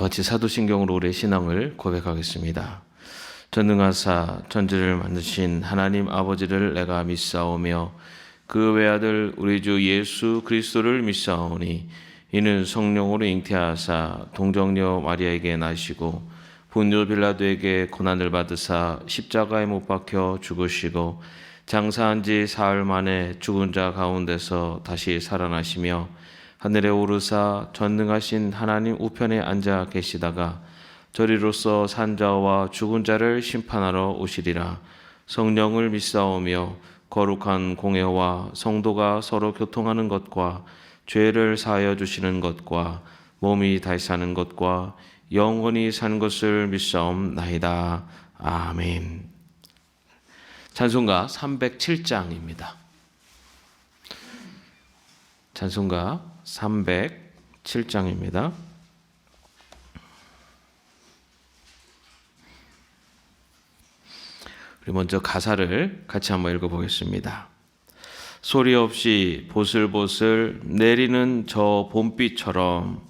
같이 사도신경으로 우리의 신앙을 고백하겠습니다. 전능하사 천지를 만드신 하나님 아버지를 내가 믿사오며 그 외아들 우리 주 예수 그리스도를 믿사오니 이는 성령으로 잉태하사 동정녀 마리아에게 나시고 본요 빌라도에게 고난을 받으사 십자가에 못 박혀 죽으시고 장사한 지 사흘 만에 죽은 자 가운데서 다시 살아나시며 하늘에 오르사 전능하신 하나님 우편에 앉아 계시다가 저리로서 산 자와 죽은 자를 심판하러 오시리라. 성령을 믿사오며 거룩한 공회와 성도가 서로 교통하는 것과 죄를 사하여 주시는 것과 몸이 다시 사는 것과 영원히 사는 것을 믿사옵나이다. 아멘. 찬송가 307장입니다. 찬송가 307장입니다. 우리 먼저 가사를 같이 한번 읽어보겠습니다. 소리 없이 보슬보슬 내리는 저 봄비처럼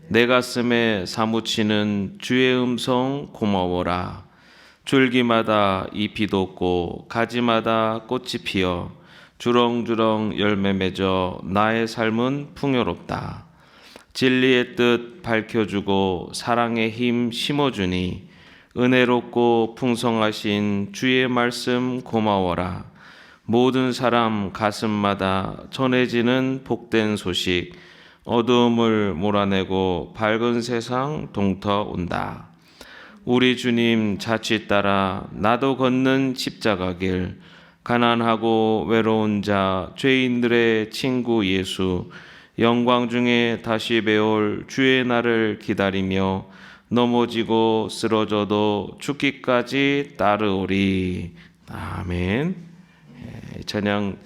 내 가슴에 사무치는 주의 음성 고마워라. 줄기마다 잎이 돋고 가지마다 꽃이 피어 주렁주렁 열매 맺어 나의 삶은 풍요롭다. 진리의 뜻 밝혀주고 사랑의 힘 심어주니 은혜롭고 풍성하신 주의 말씀 고마워라. 모든 사람 가슴마다 전해지는 복된 소식, 어두움을 몰아내고 밝은 세상 동터온다. 우리 주님 자취 따라 나도 걷는 십자가 길, 가난하고 외로운 자 죄인들의 친구 예수, 영광 중에 다시 배울 주의 날을 기다리며 넘어지고 쓰러져도 죽기까지 따르오리. 아멘. 찬양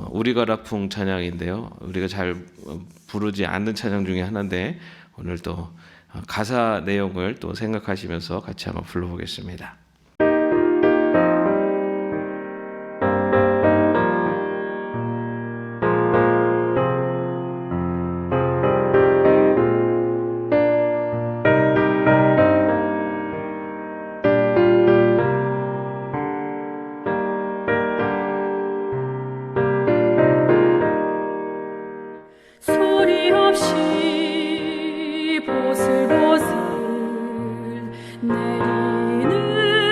우리가 라풍 찬양인데요. 우리가 잘 부르지 않는 찬양 중에 하나인데 오늘 또 가사 내용을 또 생각하시면서 같이 한번 불러보겠습니다. 소리 없이 보슬보슬 내리는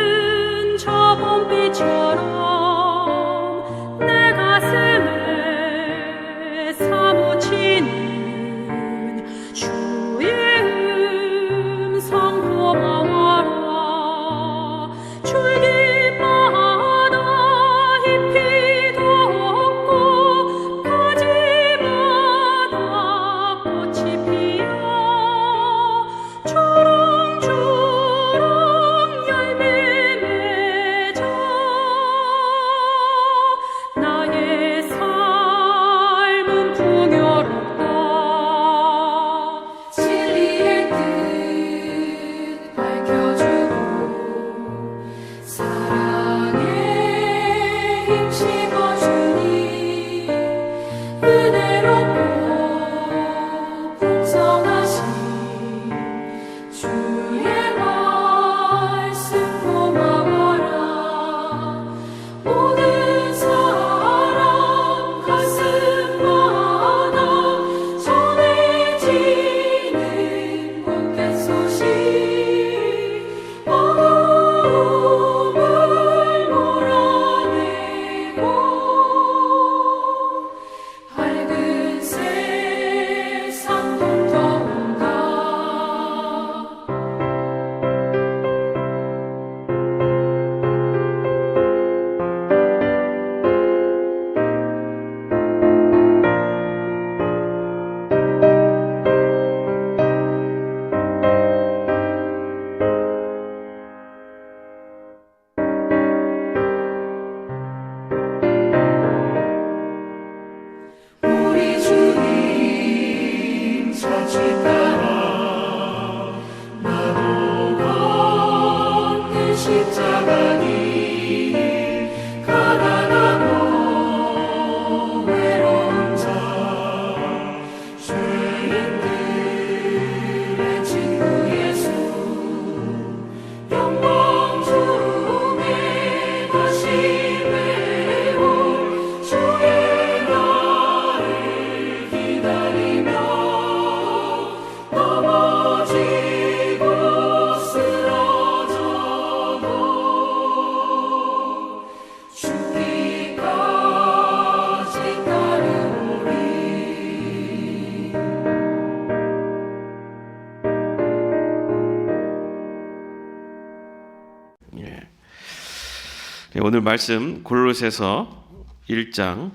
오늘 말씀 골로새서 1장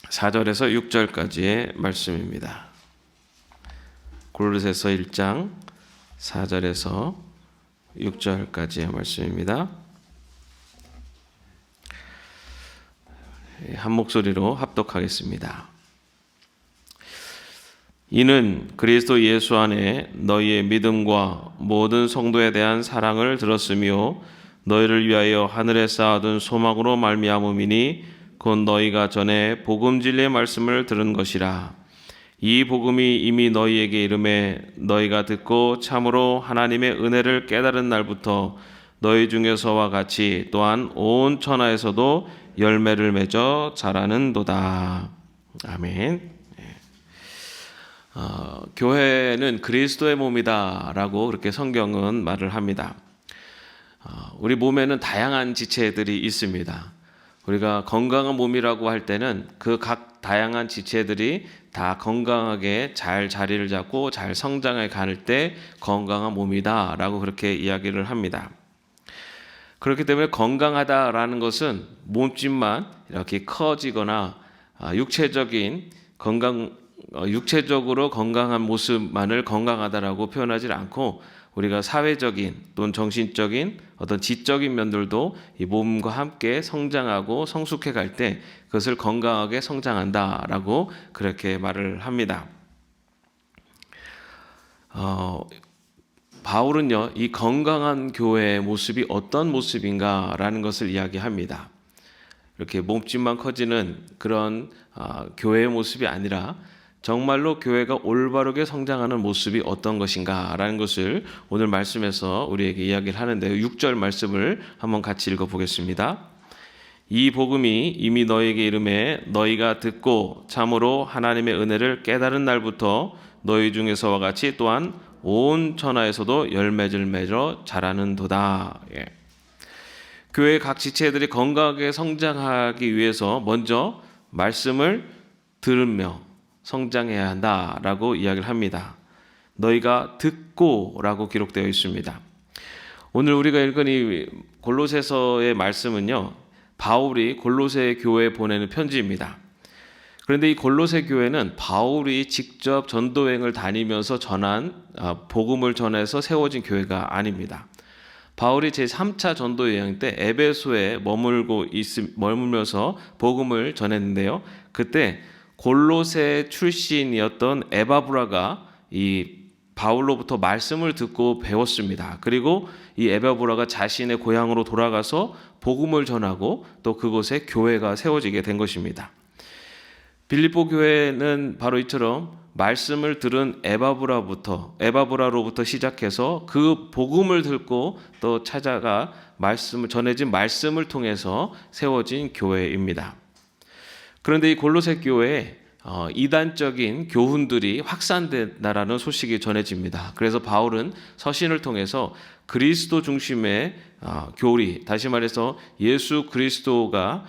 4절에서 6절까지의 말씀입니다. 골로새서 1장 4절에서 6절까지의 말씀입니다. 한 목소리로 합독하겠습니다. 이는 그리스도 예수 안에 너희의 믿음과 모든 성도에 대한 사랑을 들었으며 너희를 위하여 하늘에 쌓아둔 소망으로 말미암음이니 곧 너희가 전에 복음 진리의 말씀을 들은 것이라. 이 복음이 이미 너희에게 이름에 너희가 듣고 참으로 하나님의 은혜를 깨달은 날부터 너희 중에서와 같이 또한 온 천하에서도 열매를 맺어 자라는도다. 아멘. 교회는 그리스도의 몸이다라고 그렇게 성경은 말을 합니다. 우리 몸에는 다양한 지체들이 있습니다. 우리가 건강한 몸이라고 할 때는 그 각 다양한 지체들이 다 건강하게 잘 자리를 잡고 잘 성장해 갈 때 건강한 몸이다라고 그렇게 이야기를 합니다. 그렇기 때문에 건강하다라는 것은 몸집만 이렇게 커지거나 육체적으로 건강한 모습만을 건강하다라고 표현하지 않고 우리가 사회적인 또는 정신적인 어떤 지적인 면들도 이 몸과 함께 성장하고 성숙해 갈 때 그것을 건강하게 성장한다라고 그렇게 말을 합니다. 바울은요, 이 건강한 교회의 모습이 어떤 모습인가라는 것을 이야기합니다. 이렇게 몸집만 커지는 그런 교회의 모습이 아니라 정말로 교회가 올바르게 성장하는 모습이 어떤 것인가라는 것을 오늘 말씀에서 우리에게 이야기를 하는데요. 6절 말씀을 한번 같이 읽어보겠습니다. 이 복음이 이미 너희에게 이름에 너희가 듣고 참으로 하나님의 은혜를 깨달은 날부터 너희 중에서와 같이 또한 온 천하에서도 열매를 맺어 자라는도다. 교회 각 지체들이 건강하게 성장하기 위해서 먼저 말씀을 들으며 성장해야 한다라고 이야기를 합니다. 너희가 듣고라고 기록되어 있습니다. 오늘 우리가 읽은 이 골로새서의 말씀은요, 바울이 골로새 교회에 보내는 편지입니다. 그런데 이 골로새 교회는 바울이 직접 전도행을 다니면서 전한 복음을 전해서 세워진 교회가 아닙니다. 바울이 제3차 전도 여행 때 에베소에 머물면서 복음을 전했는데요. 그때 골로새 출신이었던 에바브라가 이 바울로부터 말씀을 듣고 배웠습니다. 그리고 이 에바브라가 자신의 고향으로 돌아가서 복음을 전하고 또 그곳에 교회가 세워지게 된 것입니다. 빌립보 교회는 바로 이처럼 말씀을 들은 에바브라로부터 시작해서 그 복음을 듣고 또 찾아가 전해진 말씀을 통해서 세워진 교회입니다. 그런데 이 골로새 교회에 이단적인 교훈들이 확산된다라는 소식이 전해집니다. 그래서 바울은 서신을 통해서 그리스도 중심의 교리, 다시 말해서 예수 그리스도가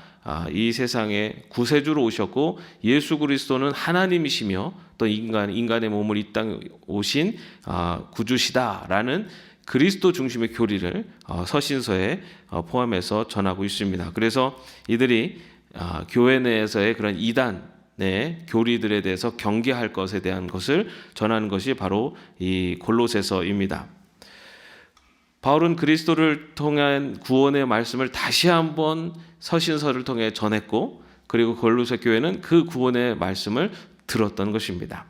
이 세상에 구세주로 오셨고 예수 그리스도는 하나님이시며 또 인간의 몸을 이 땅에 오신 구주시다라는 그리스도 중심의 교리를 서신서에 포함해서 전하고 있습니다. 그래서 이들이 교회 내에서의 그런 이단의 교리들에 대해서 경계할 것에 대한 것을 전하는 것이 바로 이 골로새서입니다. 바울은 그리스도를 통한 구원의 말씀을 다시 한번 서신서를 통해 전했고, 그리고 골로새 교회는 그 구원의 말씀을 들었던 것입니다.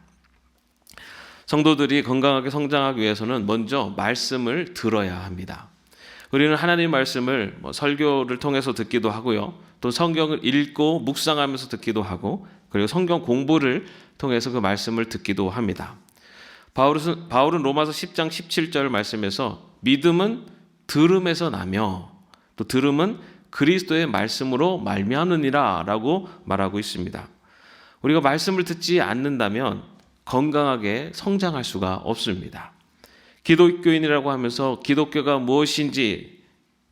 성도들이 건강하게 성장하기 위해서는 먼저 말씀을 들어야 합니다. 우리는 하나님 말씀을 설교를 통해서 듣기도 하고요, 또 성경을 읽고 묵상하면서 듣기도 하고, 그리고 성경 공부를 통해서 그 말씀을 듣기도 합니다. 바울은 로마서 10장 17절 말씀에서 믿음은 들음에서 나며 또 들음은 그리스도의 말씀으로 말미암느니라 라고 말하고 있습니다. 우리가 말씀을 듣지 않는다면 건강하게 성장할 수가 없습니다. 기독교인이라고 하면서 기독교가 무엇인지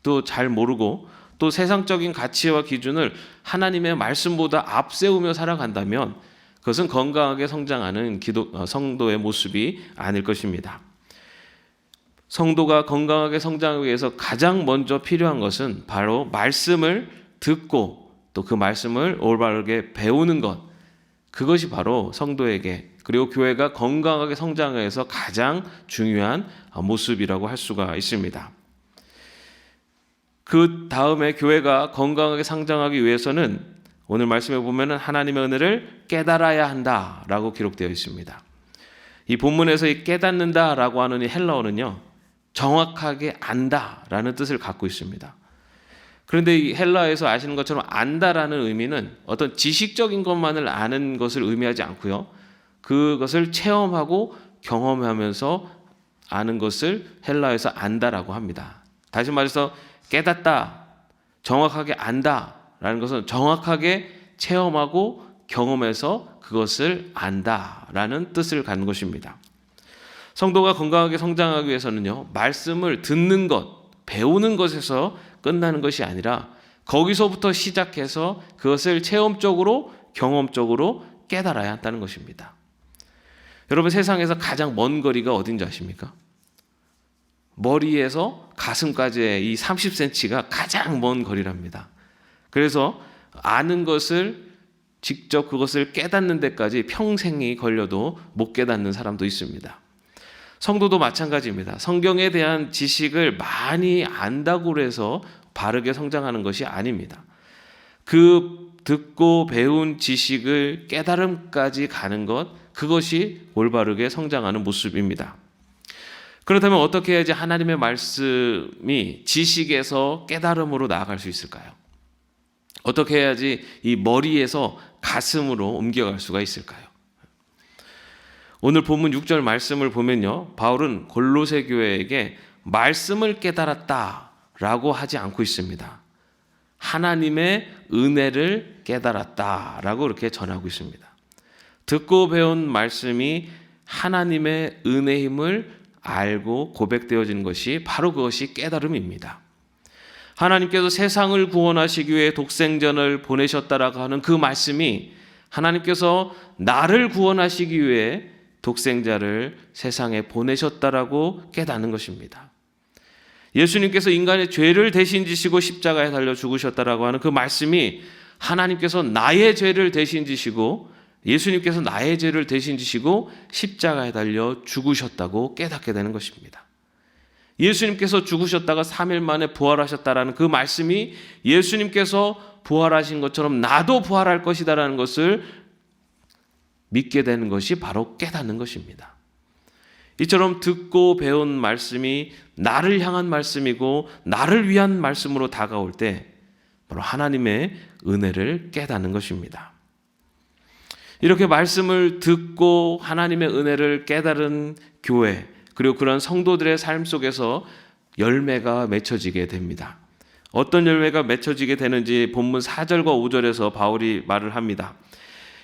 또 잘 모르고 또 세상적인 가치와 기준을 하나님의 말씀보다 앞세우며 살아간다면 그것은 건강하게 성장하는 성도의 모습이 아닐 것입니다. 성도가 건강하게 성장하기 위해서 가장 먼저 필요한 것은 바로 말씀을 듣고 또 그 말씀을 올바르게 배우는 것. 그것이 바로 성도에게 그리고 교회가 건강하게 성장하기 위해서 가장 중요한 모습이라고 할 수가 있습니다. 그 다음에 교회가 건강하게 성장하기 위해서는 오늘 말씀에 보면 하나님의 은혜를 깨달아야 한다라고 기록되어 있습니다. 이 본문에서 이 깨닫는다라고 하는 이 헬라어는요, 정확하게 안다라는 뜻을 갖고 있습니다. 그런데 이 헬라어에서 아시는 것처럼 안다라는 의미는 어떤 지식적인 것만을 아는 것을 의미하지 않고요, 그것을 체험하고 경험하면서 아는 것을 헬라어에서 안다라고 합니다. 다시 말해서 깨닫다, 정확하게 안다라는 것은 정확하게 체험하고 경험해서 그것을 안다라는 뜻을 갖는 것입니다. 성도가 건강하게 성장하기 위해서는요, 말씀을 듣는 것, 배우는 것에서 끝나는 것이 아니라 거기서부터 시작해서 그것을 체험적으로, 경험적으로 깨달아야 한다는 것입니다. 여러분, 세상에서 가장 먼 거리가 어딘지 아십니까? 머리에서 가슴까지의 이 30cm가 가장 먼 거리랍니다. 그래서 아는 것을 직접 그것을 깨닫는 데까지 평생이 걸려도 못 깨닫는 사람도 있습니다. 성도도 마찬가지입니다. 성경에 대한 지식을 많이 안다고 해서 바르게 성장하는 것이 아닙니다. 그 듣고 배운 지식을 깨달음까지 가는 것, 그것이 올바르게 성장하는 모습입니다. 그렇다면 어떻게 해야지 하나님의 말씀이 지식에서 깨달음으로 나아갈 수 있을까요? 어떻게 해야지 이 머리에서 가슴으로 옮겨갈 수가 있을까요? 오늘 본문 6절 말씀을 보면요, 바울은 골로새 교회에게 말씀을 깨달았다라고 하지 않고 있습니다. 하나님의 은혜를 깨달았다라고 이렇게 전하고 있습니다. 듣고 배운 말씀이 하나님의 은혜임을 알고 고백되어지는 것이 바로 그것이 깨달음입니다. 하나님께서 세상을 구원하시기 위해 독생자를 보내셨다라고 하는 그 말씀이 하나님께서 나를 구원하시기 위해 독생자를 세상에 보내셨다라고 깨닫는 것입니다. 예수님께서 인간의 죄를 대신 지시고 십자가에 달려 죽으셨다라고 하는 그 말씀이 하나님께서 나의 죄를 대신 지시고 예수님께서 나의 죄를 대신 지시고 십자가에 달려 죽으셨다고 깨닫게 되는 것입니다. 예수님께서 죽으셨다가 3일 만에 부활하셨다라는 그 말씀이 예수님께서 부활하신 것처럼 나도 부활할 것이다라는 것을 믿게 되는 것이 바로 깨닫는 것입니다. 이처럼 듣고 배운 말씀이 나를 향한 말씀이고 나를 위한 말씀으로 다가올 때 바로 하나님의 은혜를 깨닫는 것입니다. 이렇게 말씀을 듣고 하나님의 은혜를 깨달은 교회, 그리고 그런 성도들의 삶 속에서 열매가 맺혀지게 됩니다. 어떤 열매가 맺혀지게 되는지 본문 4절과 5절에서 바울이 말을 합니다.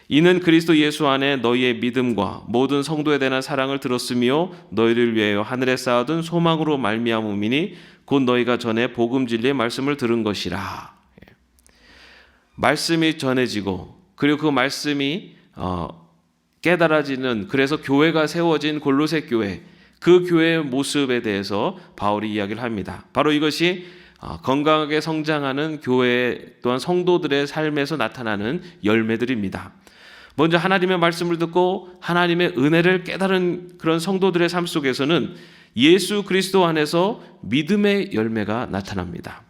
이는 그리스도 예수 안에 너희의 믿음과 모든 성도에 대한 사랑을 들었으며 너희를 위하여 하늘에 쌓아둔 소망으로 말미암음이니 곧 너희가 전에 복음 진리의 말씀을 들은 것이라. 말씀이 전해지고 그리고 그 말씀이 깨달아지는, 그래서 교회가 세워진 골로새 교회, 그 교회의 모습에 대해서 바울이 이야기를 합니다. 바로 이것이 건강하게 성장하는 교회 또한 성도들의 삶에서 나타나는 열매들입니다. 먼저 하나님의 말씀을 듣고 하나님의 은혜를 깨달은 그런 성도들의 삶 속에서는 예수 그리스도 안에서 믿음의 열매가 나타납니다.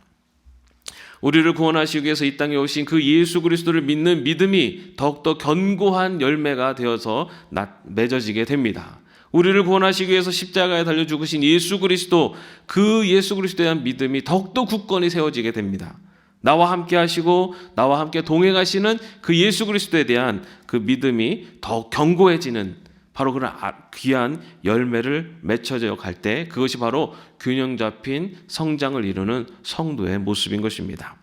우리를 구원하시기 위해서 이 땅에 오신 그 예수 그리스도를 믿는 믿음이 더욱더 견고한 열매가 되어서 맺어지게 됩니다. 우리를 구원하시기 위해서 십자가에 달려 죽으신 예수 그리스도, 그 예수 그리스도에 대한 믿음이 더욱더 굳건히 세워지게 됩니다. 나와 함께 하시고 나와 함께 동행하시는 그 예수 그리스도에 대한 그 믿음이 더 견고해지는 바로 그런 귀한 열매를 맺혀져 갈 때 그것이 바로 균형 잡힌 성장을 이루는 성도의 모습인 것입니다.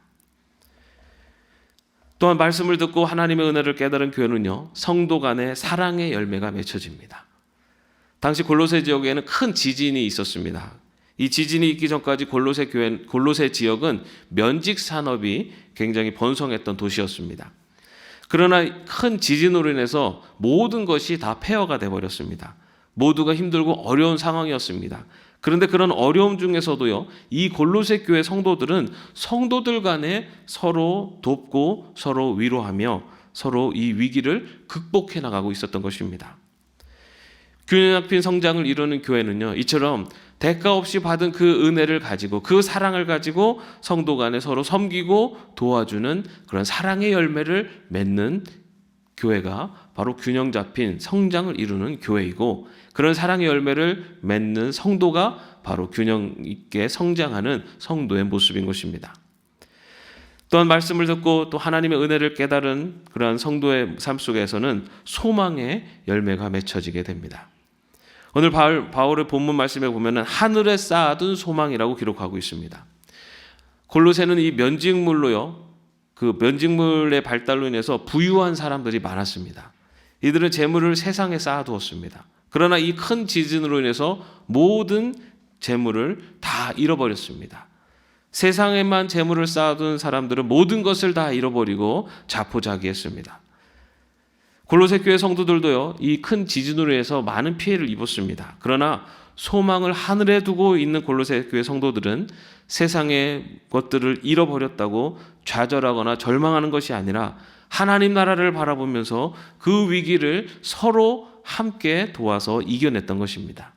또한 말씀을 듣고 하나님의 은혜를 깨달은 교회는요, 성도 간의 사랑의 열매가 맺혀집니다. 당시 골로새 지역에는 큰 지진이 있었습니다. 이 지진이 있기 전까지 골로새 지역은 면직 산업이 굉장히 번성했던 도시였습니다. 그러나 큰 지진으로 인해서 모든 것이 다 폐허가 되어버렸습니다. 모두가 힘들고 어려운 상황이었습니다. 그런데 그런 어려움 중에서도요, 이 골로새 교회 성도들은 성도들 간에 서로 돕고 서로 위로하며 서로 이 위기를 극복해 나가고 있었던 것입니다. 균형 잡힌 성장을 이루는 교회는요, 이처럼 대가 없이 받은 그 은혜를 가지고 그 사랑을 가지고 성도 간에 서로 섬기고 도와주는 그런 사랑의 열매를 맺는 교회가 바로 균형 잡힌 성장을 이루는 교회이고, 그런 사랑의 열매를 맺는 성도가 바로 균형 있게 성장하는 성도의 모습인 것입니다. 또한 말씀을 듣고 또 하나님의 은혜를 깨달은 그러한 성도의 삶 속에서는 소망의 열매가 맺혀지게 됩니다. 오늘 바울의 본문 말씀에 보면은 하늘에 쌓아둔 소망이라고 기록하고 있습니다. 골로새는 이 면직물로요, 그 면직물의 발달로 인해서 부유한 사람들이 많았습니다. 이들은 재물을 세상에 쌓아두었습니다. 그러나 이 큰 지진으로 인해서 모든 재물을 다 잃어버렸습니다. 세상에만 재물을 쌓아둔 사람들은 모든 것을 다 잃어버리고 자포자기했습니다. 골로새 교회 성도들도요, 이 큰 지진으로 인해서 많은 피해를 입었습니다. 그러나 소망을 하늘에 두고 있는 골로새 교회 성도들은 세상의 것들을 잃어버렸다고 좌절하거나 절망하는 것이 아니라 하나님 나라를 바라보면서 그 위기를 서로 함께 도와서 이겨냈던 것입니다.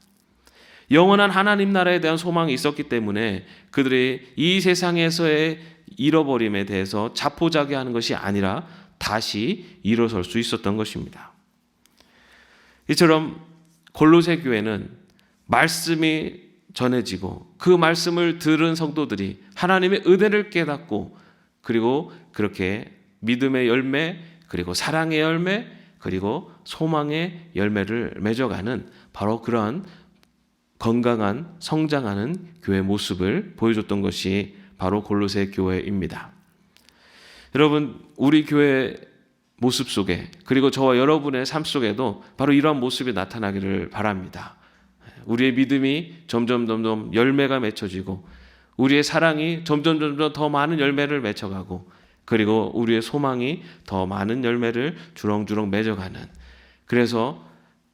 영원한 하나님 나라에 대한 소망이 있었기 때문에 그들이 이 세상에서의 잃어버림에 대해서 자포자기하는 것이 아니라 다시 일어설 수 있었던 것입니다. 이처럼 골로새 교회는 말씀이 전해지고 그 말씀을 들은 성도들이 하나님의 은혜를 깨닫고, 그리고 그렇게 믿음의 열매, 그리고 사랑의 열매, 그리고 소망의 열매를 맺어가는 바로 그러한 건강한 성장하는 교회 모습을 보여줬던 것이 바로 골로새 교회입니다. 여러분, 우리 교회 모습 속에, 그리고 저와 여러분의 삶 속에도 바로 이러한 모습이 나타나기를 바랍니다. 우리의 믿음이 점점 열매가 맺혀지고, 우리의 사랑이 점점 더 많은 열매를 맺혀가고, 그리고 우리의 소망이 더 많은 열매를 주렁주렁 맺어가는, 그래서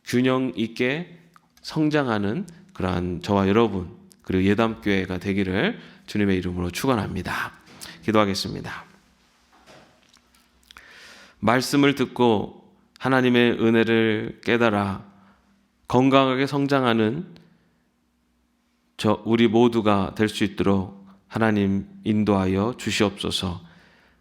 균형 있게 성장하는 그러한 저와 여러분, 그리고 예담교회가 되기를 주님의 이름으로 축원합니다. 기도하겠습니다. 말씀을 듣고 하나님의 은혜를 깨달아 건강하게 성장하는 우리 모두가 될 수 있도록 하나님 인도하여 주시옵소서.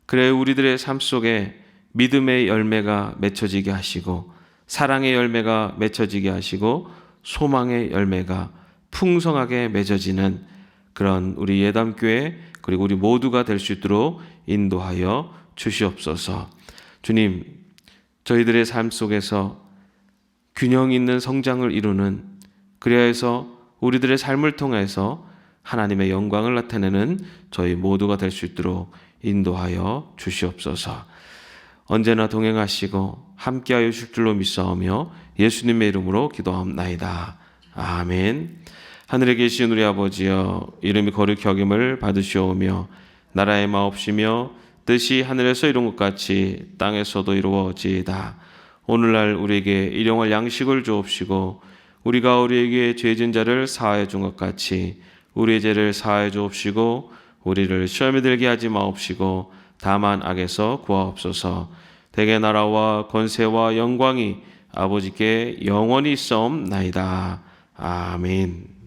그래 우리들의 삶 속에 믿음의 열매가 맺혀지게 하시고, 사랑의 열매가 맺혀지게 하시고, 소망의 열매가 풍성하게 맺어지는 그런 우리 예담교회, 그리고 우리 모두가 될 수 있도록 인도하여 주시옵소서. 주님, 저희들의 삶 속에서 균형 있는 성장을 이루는, 그래야 해서 우리들의 삶을 통해서 하나님의 영광을 나타내는 저희 모두가 될 수 있도록 인도하여 주시옵소서. 언제나 동행하시고 함께하여 주실 줄로 믿사오며 예수님의 이름으로 기도하옵나이다. 아멘. 하늘에 계신 우리 아버지여, 이름이 거룩히 여김을 받으시오며 나라의 마옵시며 뜻이 하늘에서 이룬 것 같이 땅에서도 이루어지이다. 오늘날 우리에게 일용할 양식을 주옵시고, 우리가 우리에게 죄진 자를 사하여 준 것 같이 우리의 죄를 사하여 주옵시고, 우리를 시험에 들게 하지 마옵시고 다만 악에서 구하옵소서. 대개 나라와 권세와 영광이 아버지께 영원히 있사옵나이다. 아멘.